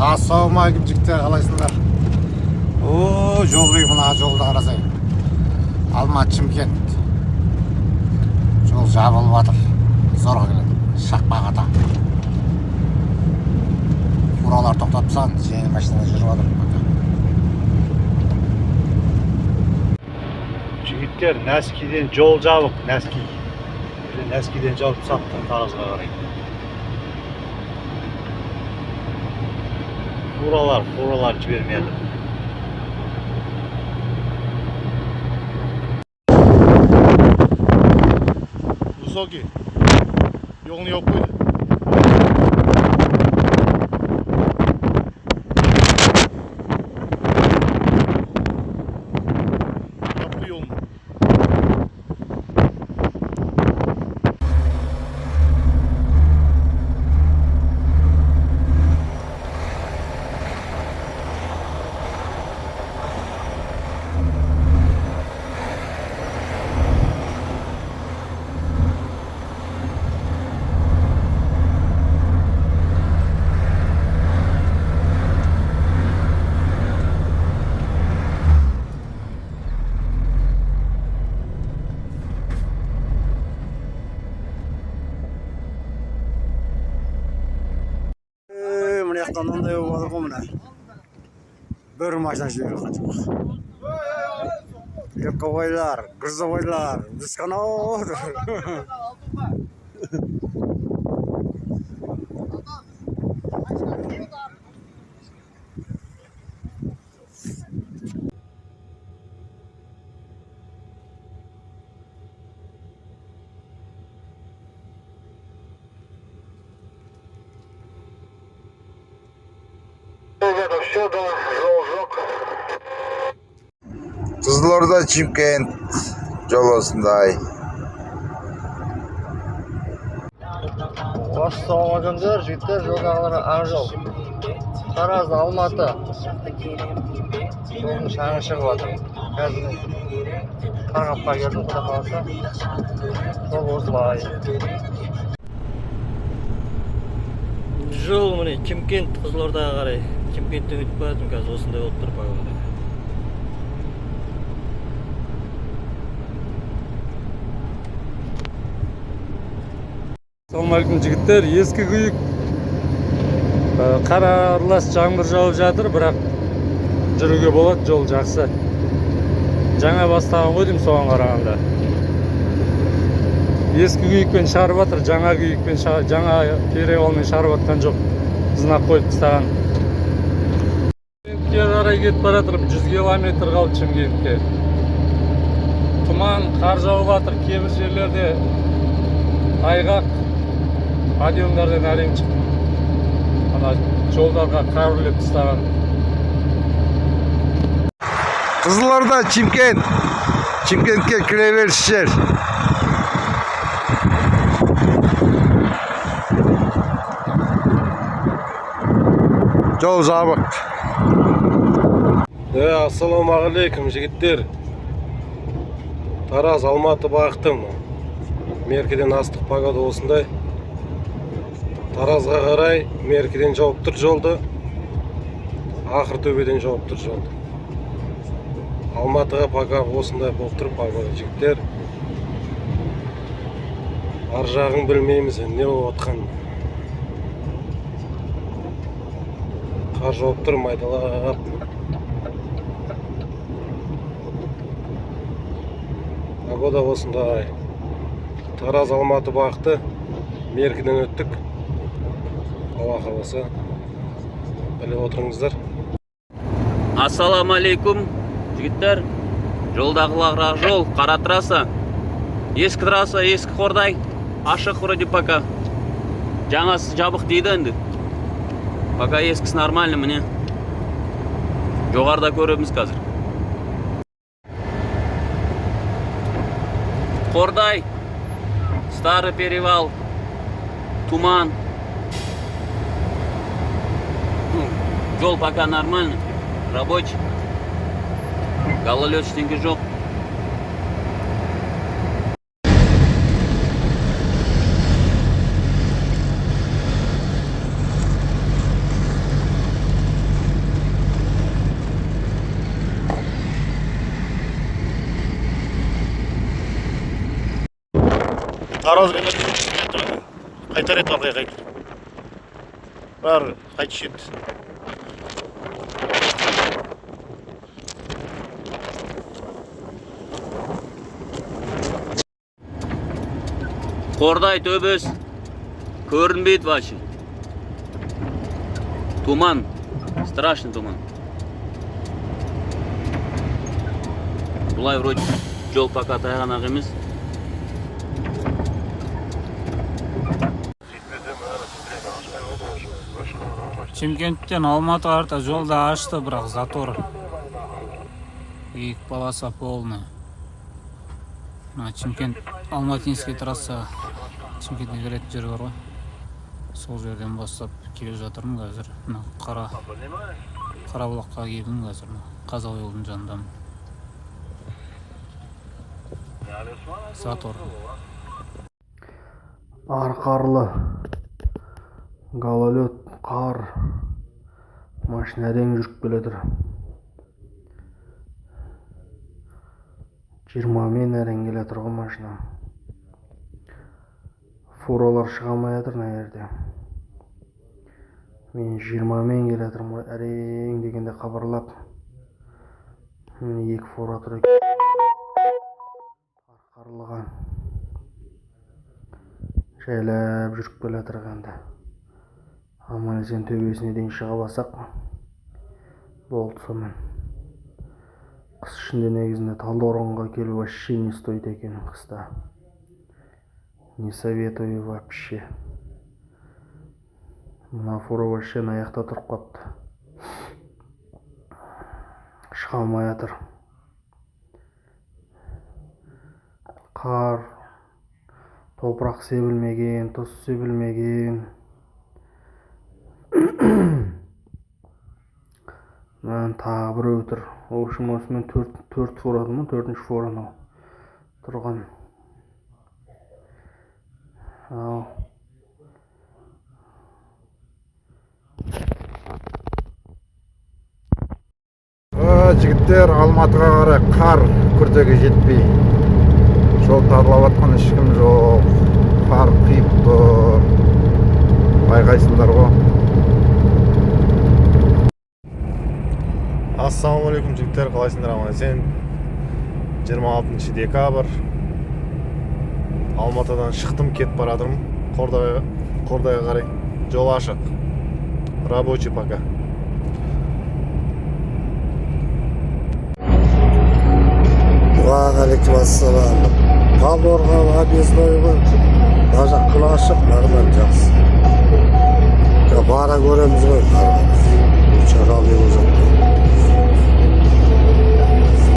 Ассалаумағалейкум жігіттер, қалайсыңдар? Жол бек, мына жолда қарасай. Алматы Шымкент. Жол жабылып жатыр. Зорға келеді. Шақпақ-ата. Фуралар тоқтап тастаған, жеңіл машиналар жүріп жатыр. Жігіттер, Нәскиден жол жабық, Нәскиден жол сапты Таразға қарай. Фуралар жібермеді. Высокий. Yolunu yok muydu? Yap bu yolunu. Onday oldu komuna. Bir maçtan jüri kaçık. Yakovaylar, Grzovaylar, Diskanov. Қызылорда Шымкент жолосындай. Ассалаумағалейкум жігіттер, жолдағыларға ақ жол. Тараз, Алматы. Жолдың шаңы шығып жатыр. Қазір Қарғапқа келдім, құда қаласа. Жол осылай. Жол міне Шымкент, Қызылордаға қарай. Шымкенттен өтіп бардым, қазір осындай болып тұр погода. Assalamualaikum жігіттер, ескі күйік. Қара аралас жаңбыр жауып жатыр, бірақ жүруге болады, жол жақсы. Жаңа бастаған ғой деймін соған қарағанда. Ескі күйікпен шарып жатыр, жаңа күйікпен, жаңа перевалмен шарып жатқан жоқ. Знак қойып тастаған. Шымкентке қарай кетіп бара жатырмын, 100 километр қалды Шымкентке. Тұман, қар жауып жатыр, кейбір жерлерде айғақ. Подъемдардан әрең шықтым. Ана жолдарға қар үрлеп тастаған. Қызылорда Шымкент. Шымкентке кіре берісшер. Жол жабық. Ассалаумағалейкум жігіттер. Тараз, Алматы бағыттым. Меркеден астық погода осындай. Таразға қарай Меркеден жауып тұр жолды. Ақыртөбеден жауып тұр жолды. Алматыға пока осындай болып тұр погода жігіттер. Ар жағын білмейміз, не болып отқан. Қар жауып тұр майдалап. Погода осындай. Тараз, Алматы бағыты. Меркеден өттік. Алла қаласа, біліп отырыңыздар. Ассалаумалейкум жігіттер. Жолдағыларға жол, қара трасса. Ескі трасса, ескі Қордай. Ашық вроде пока. Жаңасы жабық дейді енді. Пока ескісі нормально міне. Жоғарда көреміз қазір. Қордай. Старый перевал. Туман. Жол пока нормально, рабочий. Гололед ештеңке жоқ. Қарауыз қайтар ет арқай қайт. Бар, қайт шет. Қордай төбес көрінбейді вообще. Туман, страшный туман. Бұлай вроде жол пока тайғанақ емес. Чимкенттен Алматы арта жолда ашты, бірақ затор. Екі полоса полная. Чимкент Алматинский трасса Чимкентке келетін жер бар ғой. Сол жерден бастап келе жатырмын қазір. Қарабұлаққа келдім қазір. Қазақ жолдың жанындамын. Затор. Арқарлы гололед, қар, машина әрең жүріп келедір. 20 мен әрең келетір ғой машина. Фуралар шығамай жатыр мына жерде. Мен 20 мен келетір әрең дегенде хабарлап. Екі фура тұр екен. Арқарлыған. Жайлап жүріп келетір қанды. Аман есен төбесіне дейін шыға басақ. Болды сонымен. Қыс ішінде негізінде Талдықорғанға келу вообще не стоит екен қыста. Не советую вообще. Мына фура вообще аяқта тұрып қапты. Шыға алмай жатыр. Қар, топырақ себілмеген, тұз себілмеген. Мен тағы бір өтір. В общем, осымен 4 фурадымын, 4-ші фураны тұрған. Жігіттер, Алматыға қарай қар күртеге жетпей. Жол тарлап атқан ешкім жоқ. Қар қиып тұр. Байқайсыңдар ғой. Ассалаумағалейкум жігіттер, қалайсыңдар аман есен? 26 декабрь. Алматыдан шықтым, кетіп барадым. Қордайға қарай. Жол ашық. Рабочий пока. Уағалейкум ассалам. Талдықорған объездной ғой. Даже күн ашық, нормально жақсы. Бара көреміз ғой. Учаралы өзі.